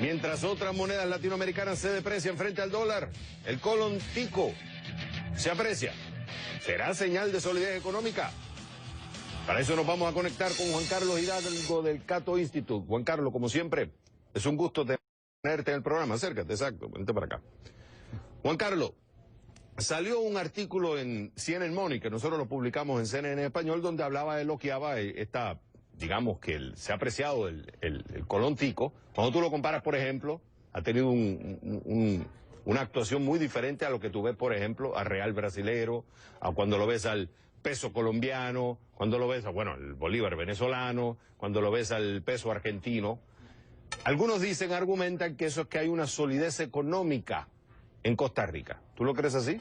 Mientras otras monedas latinoamericanas se deprecian frente al dólar, el colón tico se aprecia. ¿Será señal de solidez económica? Para eso nos vamos a conectar con Juan Carlos Hidalgo del Cato Institute. Juan Carlos, como siempre, es un gusto tenerte en el programa. Acércate, exacto, vente para acá. Juan Carlos, salió un artículo en CNN Money, que nosotros lo publicamos en CNN Español, donde hablaba de lo que esta, digamos que se ha apreciado el colón tico. Cuando tú lo comparas, por ejemplo, ha tenido una actuación muy diferente a lo que tú ves, por ejemplo, al real brasilero, a cuando lo ves al peso colombiano, cuando lo ves al bolívar venezolano, cuando lo ves al peso argentino. Algunos argumentan que eso es que hay una solidez económica en Costa Rica. ¿Tú lo crees así?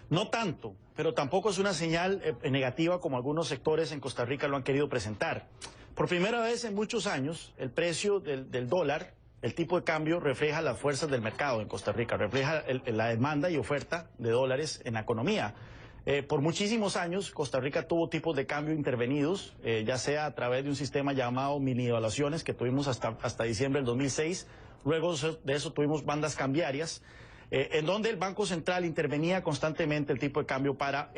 No tanto, pero tampoco es una señal negativa como algunos sectores en Costa Rica lo han querido presentar. Por primera vez en muchos años, el precio del dólar, el tipo de cambio, refleja las fuerzas del mercado en Costa Rica, refleja la demanda y oferta de dólares en la economía. Por muchísimos años, Costa Rica tuvo tipos de cambio intervenidos, ya sea a través de un sistema llamado mini devaluaciones que tuvimos hasta diciembre del 2006. Luego de eso tuvimos bandas cambiarias, en donde el Banco Central intervenía constantemente el tipo de cambio para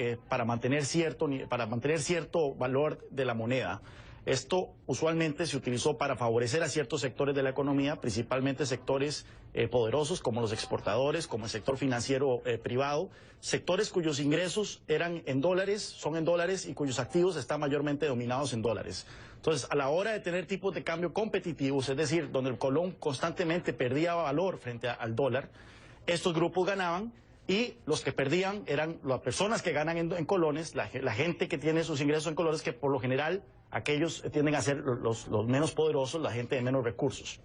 mantener cierto valor de la moneda. Esto usualmente se utilizó para favorecer a ciertos sectores de la economía, principalmente sectores poderosos como los exportadores, como el sector financiero privado, sectores cuyos ingresos son en dólares y cuyos activos están mayormente dominados en dólares. Entonces, a la hora de tener tipos de cambio competitivos, es decir, donde el colón constantemente perdía valor frente al dólar, estos grupos ganaban y los que perdían eran las personas que ganan en colones, la gente que tiene sus ingresos en colones, que por lo general aquellos tienden a ser los menos poderosos, la gente de menos recursos.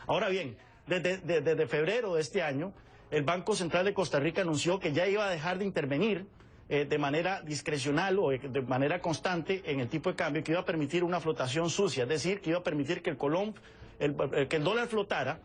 Ahora bien, desde febrero de este año, el Banco Central de Costa Rica anunció que ya iba a dejar de intervenir de manera discrecional o de manera constante en el tipo de cambio, que iba a permitir una flotación sucia, es decir, que iba a permitir que que el dólar flotara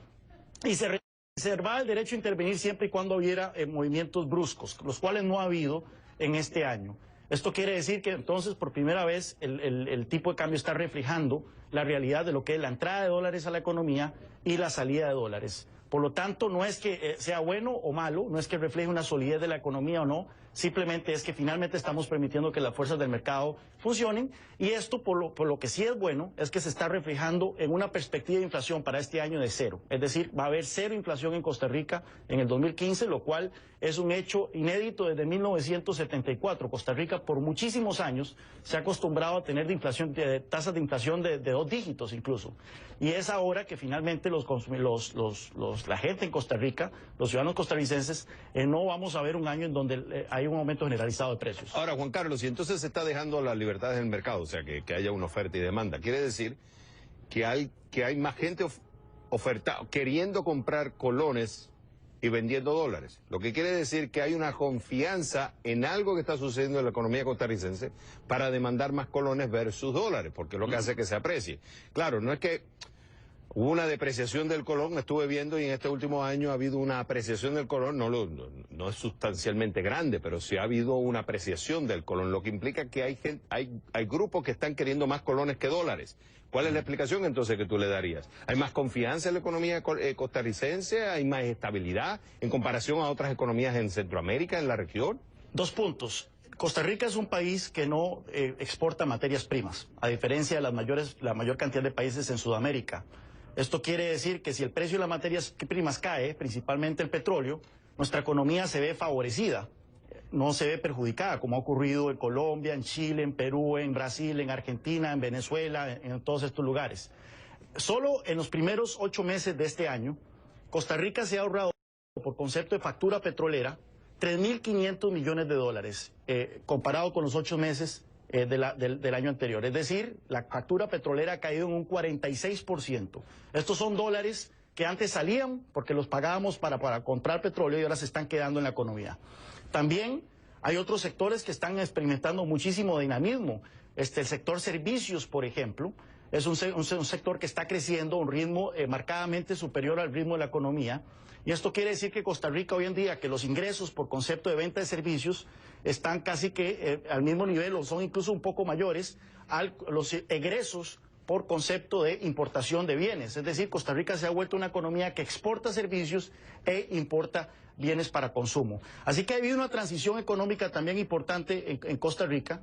y se reservaba el derecho a intervenir siempre y cuando hubiera movimientos bruscos, los cuales no ha habido en este año. Esto quiere decir que entonces por primera vez el tipo de cambio está reflejando la realidad de lo que es la entrada de dólares a la economía y la salida de dólares. Por lo tanto, no es que sea bueno o malo, no es que refleje una solidez de la economía o no, simplemente es que finalmente estamos permitiendo que las fuerzas del mercado funcionen, y esto por lo que sí es bueno es que se está reflejando en una perspectiva de inflación para este año de cero. Es decir, va a haber cero inflación en Costa Rica en el 2015, lo cual es un hecho inédito desde 1974. Costa Rica por muchísimos años se ha acostumbrado a tener tasas de inflación de 2 dígitos incluso. Y es ahora que finalmente la gente en Costa Rica, los ciudadanos costarricenses, no vamos a ver un año en donde hay un aumento generalizado de precios. Ahora, Juan Carlos, y entonces se está dejando las libertades del mercado, o sea, que haya una oferta y demanda. Quiere decir que hay más gente queriendo comprar colones y vendiendo dólares. Lo que quiere decir que hay una confianza en algo que está sucediendo en la economía costarricense para demandar más colones versus dólares, porque es lo que hace que se aprecie. Claro, no es que hubo una depreciación del colón, estuve viendo, y en este último año ha habido una apreciación del colón, no es sustancialmente grande, pero sí ha habido una apreciación del colón, lo que implica que hay grupos que están queriendo más colones que dólares. ¿Cuál es la explicación entonces que tú le darías? ¿Hay más confianza en la economía costarricense? ¿Hay más estabilidad en comparación a otras economías en Centroamérica, en la región? 2 puntos. Costa Rica es un país que no exporta materias primas, a diferencia de la mayor cantidad de países en Sudamérica. Esto quiere decir que si el precio de las materias primas cae, principalmente el petróleo, nuestra economía se ve favorecida, no se ve perjudicada, como ha ocurrido en Colombia, en Chile, en Perú, en Brasil, en Argentina, en Venezuela, en todos estos lugares. Solo en los primeros 8 meses de este año, Costa Rica se ha ahorrado, por concepto de factura petrolera, 3.500 millones de dólares, comparado con los 8 meses del año anterior. Es decir, la factura petrolera ha caído en un 46%. Estos son dólares que antes salían porque los pagábamos para comprar petróleo y ahora se están quedando en la economía. También hay otros sectores que están experimentando muchísimo dinamismo. El sector servicios, por ejemplo, es un sector que está creciendo a un ritmo marcadamente superior al ritmo de la economía. Y esto quiere decir que Costa Rica hoy en día, que los ingresos por concepto de venta de servicios están casi que al mismo nivel o son incluso un poco mayores a los egresos por concepto de importación de bienes. Es decir, Costa Rica se ha vuelto una economía que exporta servicios e importa bienes para consumo. Así que ha habido una transición económica también importante en Costa Rica,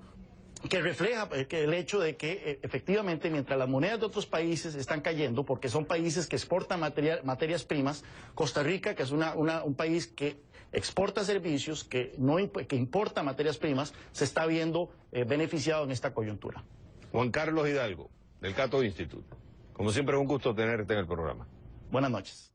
que refleja el hecho de que efectivamente mientras las monedas de otros países están cayendo, porque son países que exportan materias primas, Costa Rica, que es un país que exporta servicios, que importa materias primas, se está viendo beneficiado en esta coyuntura. Juan Carlos Hidalgo, del Cato Institute. Como siempre es un gusto tenerte en el programa. Buenas noches.